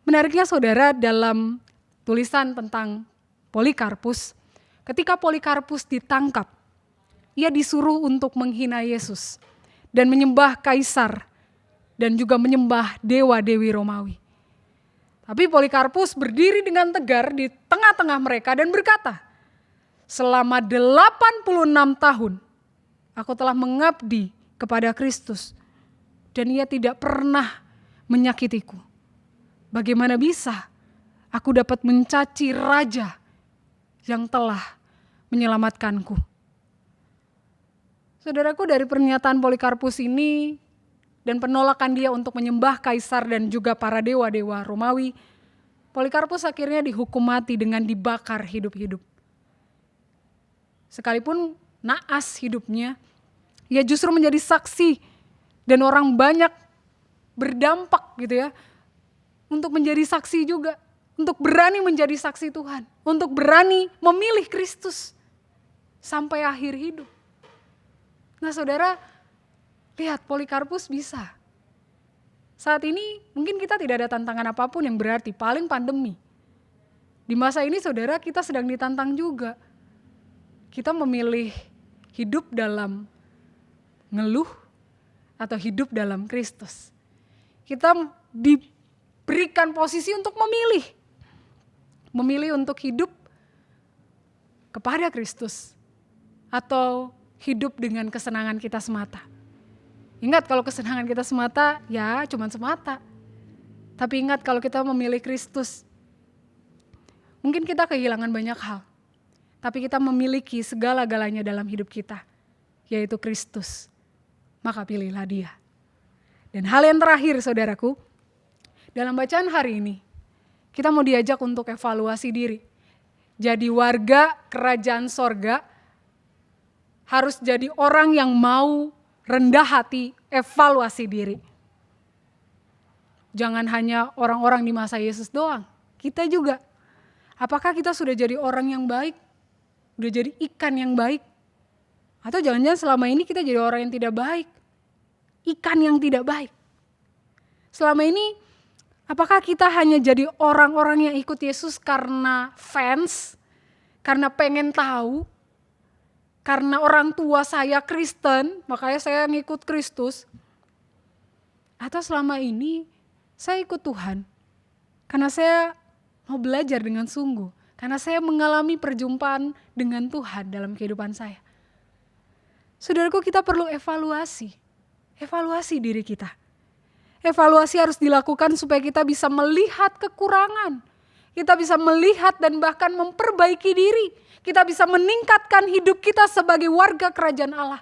Menariknya saudara, dalam tulisan tentang Polikarpus, ketika Polikarpus ditangkap, ia disuruh untuk menghina Yesus dan menyembah kaisar dan juga menyembah dewa-dewi Romawi. Tapi Polikarpus berdiri dengan tegar di tengah-tengah mereka dan berkata, selama 86 tahun aku telah mengabdi kepada Kristus dan ia tidak pernah menyakitiku. Bagaimana bisa aku dapat mencaci raja yang telah menyelamatkanku? Saudaraku, dari pernyataan Polikarpus ini dan penolakan dia untuk menyembah kaisar dan juga para dewa-dewa Romawi, Polikarpus akhirnya dihukum mati dengan dibakar hidup-hidup. Sekalipun naas hidupnya, ia justru menjadi saksi dan orang banyak berdampak gitu ya, untuk menjadi saksi juga, untuk berani menjadi saksi Tuhan, untuk berani memilih Kristus sampai akhir hidup. Nah saudara, lihat Polikarpus bisa. Saat ini mungkin kita tidak ada tantangan apapun yang berarti, paling pandemi. Di masa ini saudara, kita sedang ditantang juga. Kita memilih hidup dalam ngeluh atau hidup dalam Kristus. Kita diberikan posisi untuk memilih. Memilih untuk hidup kepada Kristus atau hidup dengan kesenangan kita semata. Ingat, kalau kesenangan kita semata, ya cuman semata. Tapi ingat, kalau kita memilih Kristus, mungkin kita kehilangan banyak hal. Tapi kita memiliki segala-galanya dalam hidup kita, yaitu Kristus. Maka pilihlah dia. Dan hal yang terakhir saudaraku, dalam bacaan hari ini, kita mau diajak untuk evaluasi diri. Jadi warga kerajaan sorga harus jadi orang yang mau rendah hati, evaluasi diri. Jangan hanya orang-orang di masa Yesus doang, kita juga. Apakah kita sudah jadi orang yang baik? Udah jadi ikan yang baik? Atau jangan-jangan selama ini kita jadi orang yang tidak baik? Ikan yang tidak baik. Selama ini apakah kita hanya jadi orang-orang yang ikut Yesus karena fans? Karena pengen tahu? Karena orang tua saya Kristen, makanya saya ngikut Kristus? Atau selama ini saya ikut Tuhan karena saya mau belajar dengan sungguh, karena saya mengalami perjumpaan dengan Tuhan dalam kehidupan saya. Saudaraku, kita perlu evaluasi diri kita. Evaluasi harus dilakukan supaya kita bisa melihat kekurangan. Kita bisa melihat dan bahkan memperbaiki diri. Kita bisa meningkatkan hidup kita sebagai warga kerajaan Allah.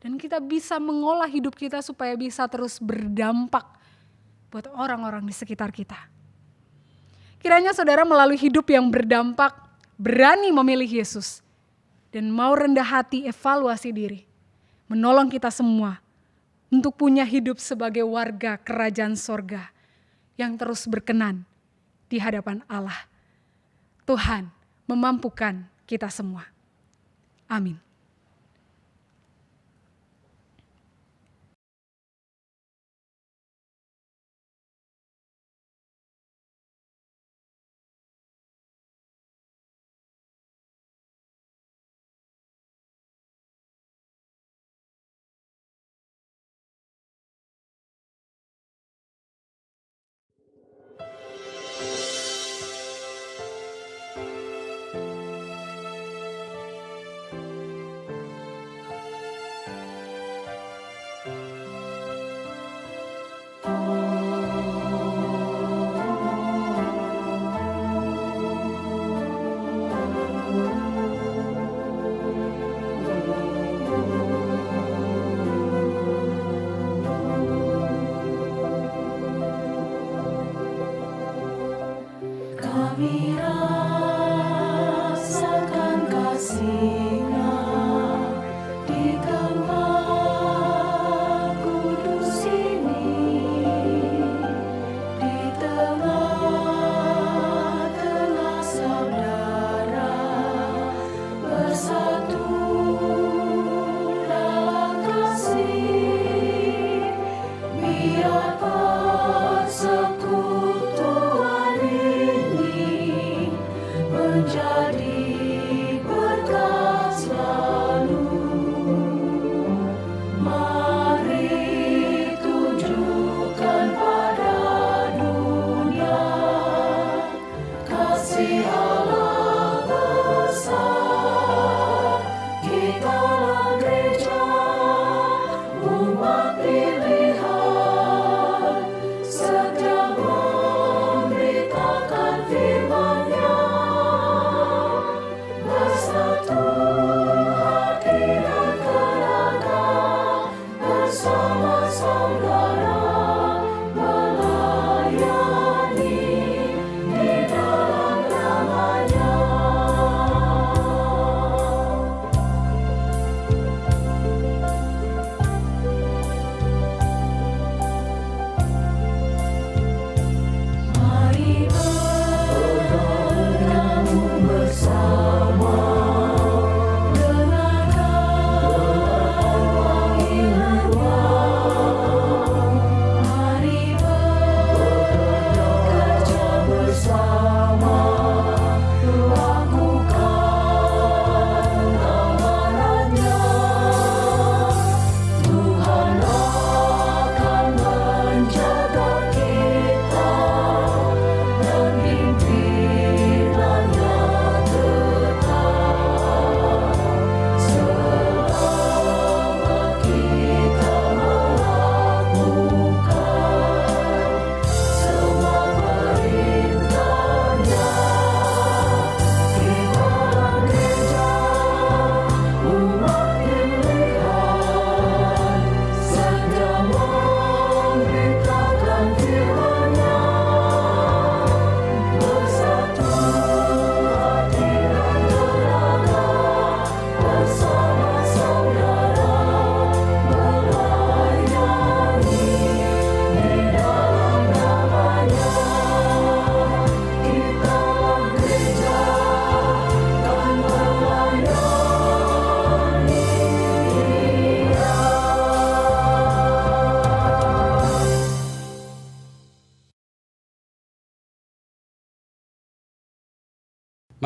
Dan kita bisa mengolah hidup kita supaya bisa terus berdampak buat orang-orang di sekitar kita. Kiranya saudara melalui hidup yang berdampak, berani memilih Yesus. Dan mau rendah hati, evaluasi diri. Menolong kita semua untuk punya hidup sebagai warga kerajaan sorga yang terus berkenan di hadapan Allah. Tuhan memampukan kita semua. Amin.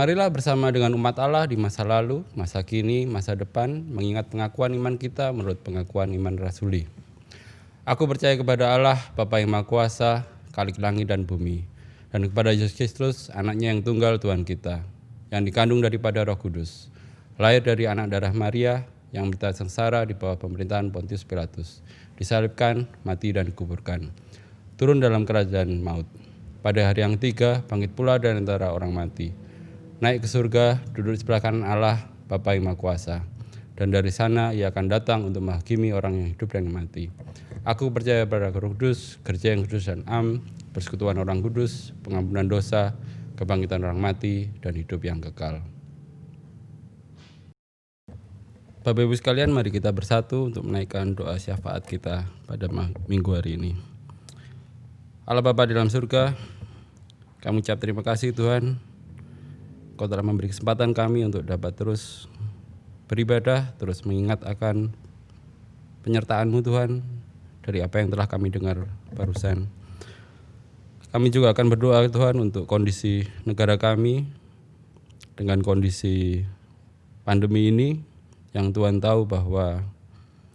Marilah bersama dengan umat Allah di masa lalu, masa kini, masa depan, mengingat pengakuan iman kita menurut pengakuan iman rasuli. Aku percaya kepada Allah, Bapa yang Maha Kuasa, Khalik langit dan bumi, dan kepada Yesus Kristus, anaknya yang tunggal Tuhan kita, yang dikandung daripada Roh Kudus, lahir dari anak darah Maria, yang menderita sengsara di bawah pemerintahan Pontius Pilatus, disalibkan, mati dan dikuburkan, turun dalam kerajaan maut. Pada hari yang ketiga, bangkit pula dari antara orang mati, naik ke surga, duduk di sebelah kanan Allah, Bapa yang Maha Kuasa. Dan dari sana ia akan datang untuk menghakimi orang yang hidup dan yang mati. Aku percaya pada Roh Kudus, gereja yang kudus dan am, persekutuan orang kudus, pengampunan dosa, kebangkitan orang mati, dan hidup yang kekal. Bapak Ibu sekalian, mari kita bersatu untuk menaikkan doa syafaat kita pada minggu hari ini. Allah Bapa di dalam surga, kami ucap terima kasih Tuhan, Kau telah memberi kesempatan kami untuk dapat terus beribadah, terus mengingat akan penyertaan-Mu Tuhan, dari apa yang telah kami dengar barusan. Kami juga akan berdoa Tuhan untuk kondisi negara kami, dengan kondisi pandemi ini, yang Tuhan tahu bahwa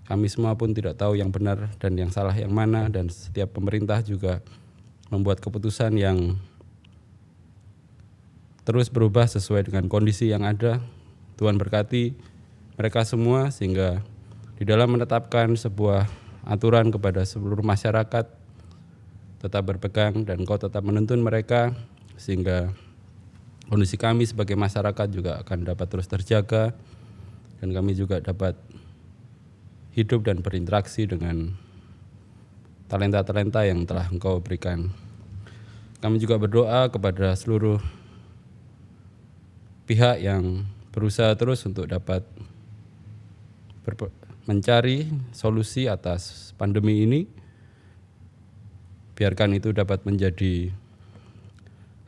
kami semua pun tidak tahu yang benar dan yang salah yang mana, dan setiap pemerintah juga membuat keputusan yang terus berubah sesuai dengan kondisi yang ada. Tuhan berkati mereka semua sehingga di dalam menetapkan sebuah aturan kepada seluruh masyarakat tetap berpegang, dan Kau tetap menuntun mereka sehingga kondisi kami sebagai masyarakat juga akan dapat terus terjaga, dan kami juga dapat hidup dan berinteraksi dengan talenta-talenta yang telah Engkau berikan. Kami juga berdoa kepada seluruh pihak yang berusaha terus untuk dapat mencari solusi atas pandemi ini. Biarkan itu dapat menjadi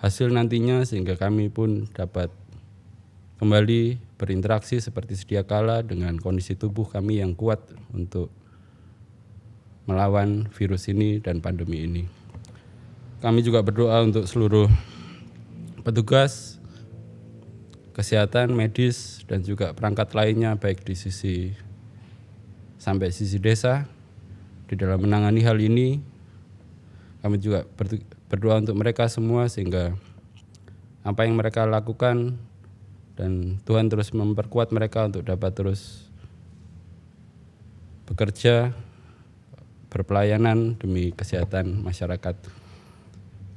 hasil nantinya sehingga kami pun dapat kembali berinteraksi seperti sedia kala dengan kondisi tubuh kami yang kuat untuk melawan virus ini dan pandemi ini. Kami juga berdoa untuk seluruh petugas kesehatan, medis, dan juga perangkat lainnya, baik di sisi sampai sisi desa, di dalam menangani hal ini. Kami juga berdoa untuk mereka semua sehingga apa yang mereka lakukan, dan Tuhan terus memperkuat mereka untuk dapat terus bekerja, berpelayanan demi kesehatan masyarakat.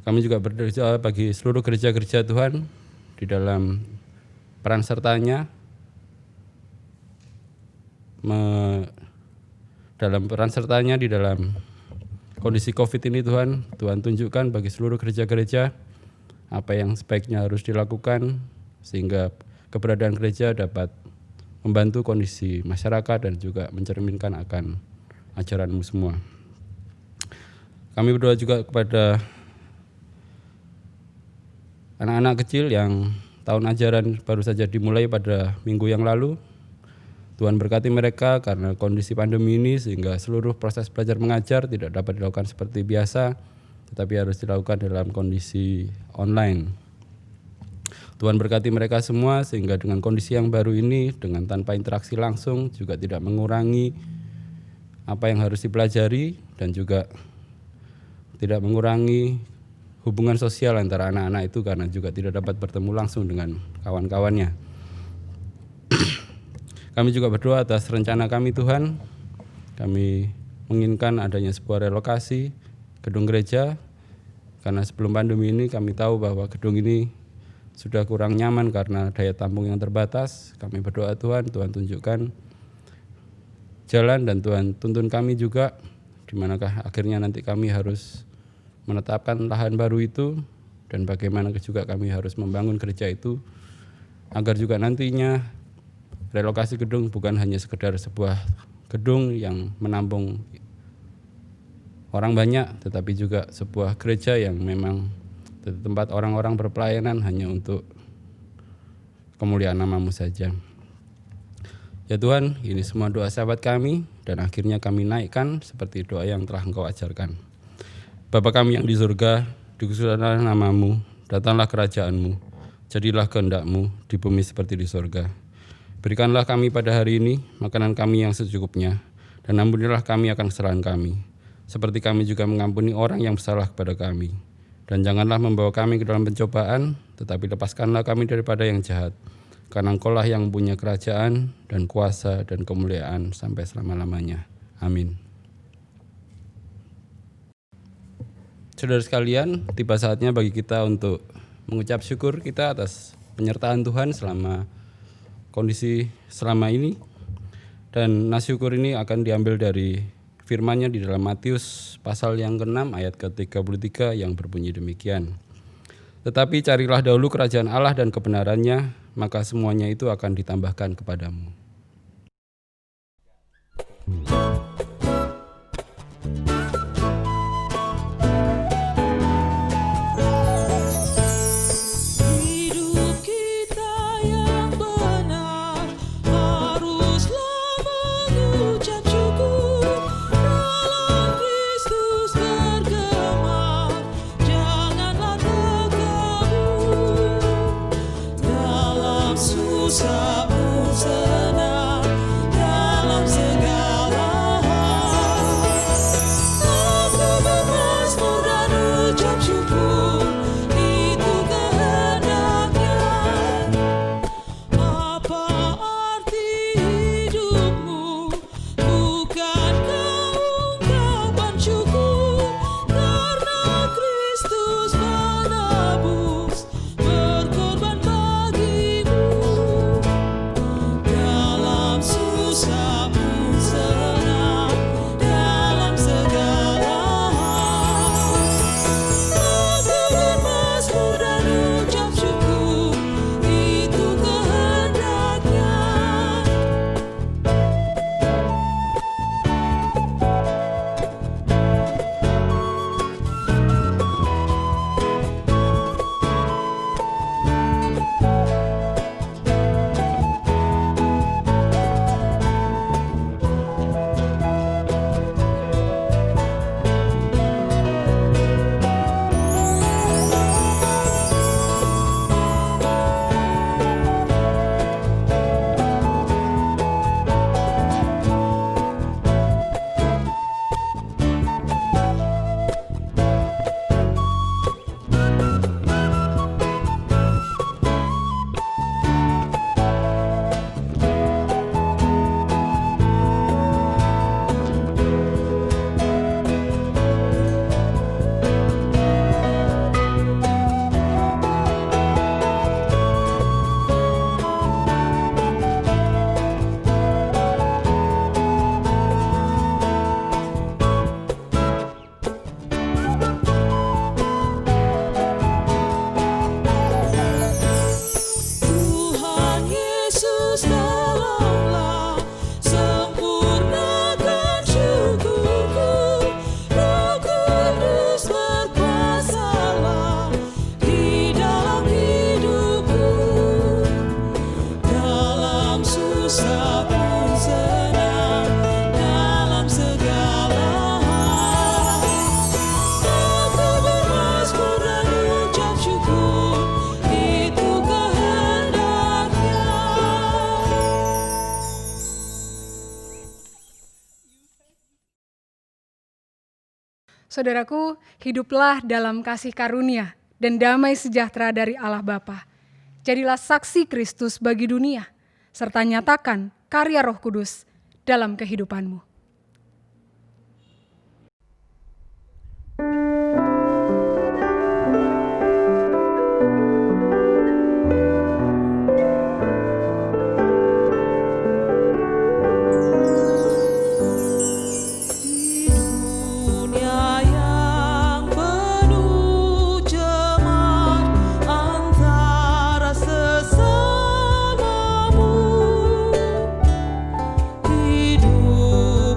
Kami juga berdoa bagi seluruh gereja-gereja Tuhan di dalam peran sertanya di dalam kondisi COVID ini. Tuhan tunjukkan bagi seluruh gereja-gereja apa yang sebaiknya harus dilakukan sehingga keberadaan gereja dapat membantu kondisi masyarakat dan juga mencerminkan akan ajaran-Mu semua. Kami berdoa juga kepada anak-anak kecil yang tahun ajaran baru saja dimulai pada minggu yang lalu. Tuhan berkati mereka karena kondisi pandemi ini sehingga seluruh proses belajar mengajar tidak dapat dilakukan seperti biasa, tetapi harus dilakukan dalam kondisi online. Tuhan berkati mereka semua sehingga dengan kondisi yang baru ini, dengan tanpa interaksi langsung, juga tidak mengurangi apa yang harus dipelajari dan juga tidak mengurangi hubungan sosial antara anak-anak itu karena juga tidak dapat bertemu langsung dengan kawan-kawannya. Kami juga berdoa atas rencana kami Tuhan. Kami menginginkan adanya sebuah relokasi gedung gereja, karena sebelum pandemi ini kami tahu bahwa gedung ini sudah kurang nyaman karena daya tampung yang terbatas. Kami berdoa Tuhan tunjukkan jalan dan Tuhan tuntun kami juga, di manakah akhirnya nanti kami harus menetapkan lahan baru itu, dan bagaimana juga kami harus membangun gereja itu agar juga nantinya relokasi gedung bukan hanya sekedar sebuah gedung yang menampung orang banyak, tetapi juga sebuah gereja yang memang tempat orang-orang berpelayanan hanya untuk kemuliaan nama-Mu saja. Ya Tuhan, ini semua doa sahabat kami, dan akhirnya kami naikkan seperti doa yang telah Engkau ajarkan. Bapa kami yang di surga, dikuduskanlah nama-Mu, datanglah kerajaan-Mu, jadilah kehendak-Mu di bumi seperti di sorga. Berikanlah kami pada hari ini makanan kami yang secukupnya, dan ampunilah kami akan kesalahan kami, seperti kami juga mengampuni orang yang bersalah kepada kami. Dan janganlah membawa kami ke dalam pencobaan, tetapi lepaskanlah kami daripada yang jahat. Karena Engkau-lah yang punya kerajaan dan kuasa dan kemuliaan sampai selama-lamanya. Amin. Saudara sekalian, tiba saatnya bagi kita untuk mengucap syukur kita atas penyertaan Tuhan selama kondisi selama ini. Dan nas syukur ini akan diambil dari firman-Nya di dalam Matius pasal yang ke-6 ayat ke-33 yang berbunyi demikian. Tetapi carilah dahulu kerajaan Allah dan kebenarannya, maka semuanya itu akan ditambahkan kepadamu. Saudaraku, hiduplah dalam kasih karunia dan damai sejahtera dari Allah Bapa. Jadilah saksi Kristus bagi dunia, serta nyatakan karya Roh Kudus dalam kehidupanmu. Hidup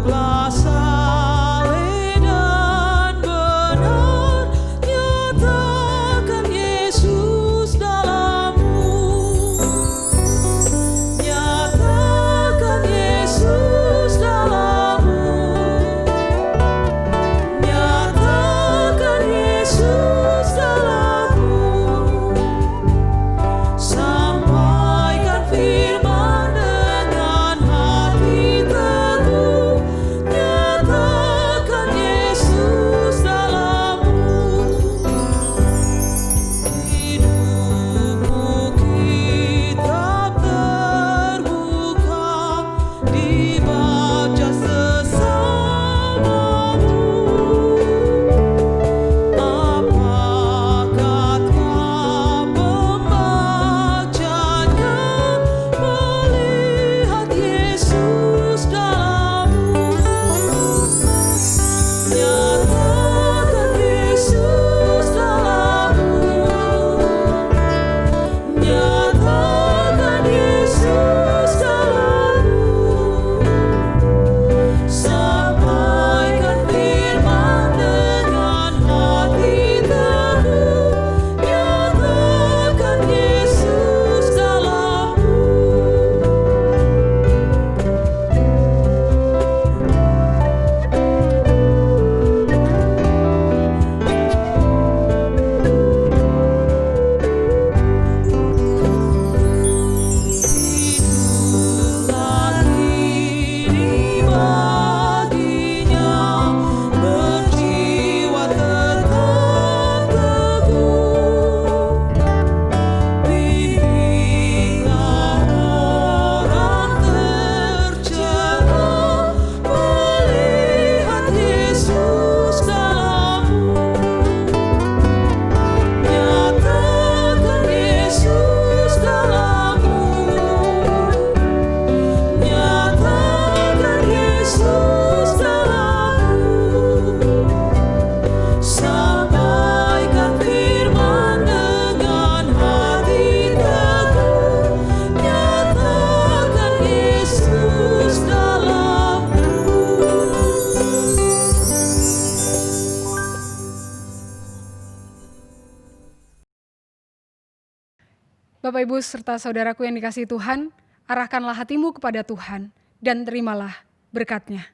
Bapak Ibu serta saudaraku yang dikasihi Tuhan, arahkanlah hatimu kepada Tuhan dan terimalah berkat-Nya.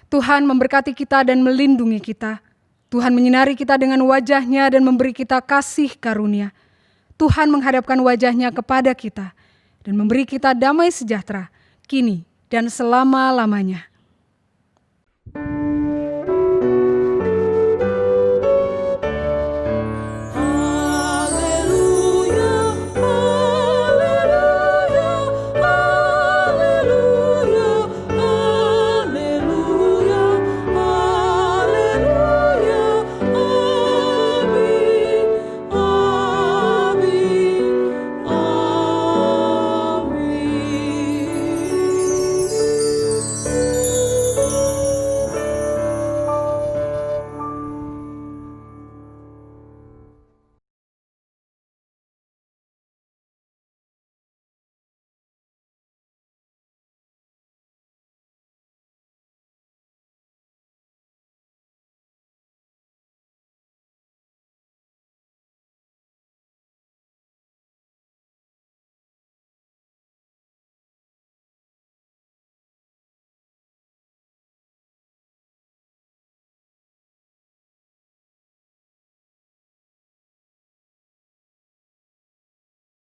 Tuhan memberkati kita dan melindungi kita. Tuhan menyinari kita dengan wajah-Nya dan memberi kita kasih karunia. Tuhan menghadapkan wajah-Nya kepada kita dan memberi kita damai sejahtera, kini dan selama-lamanya.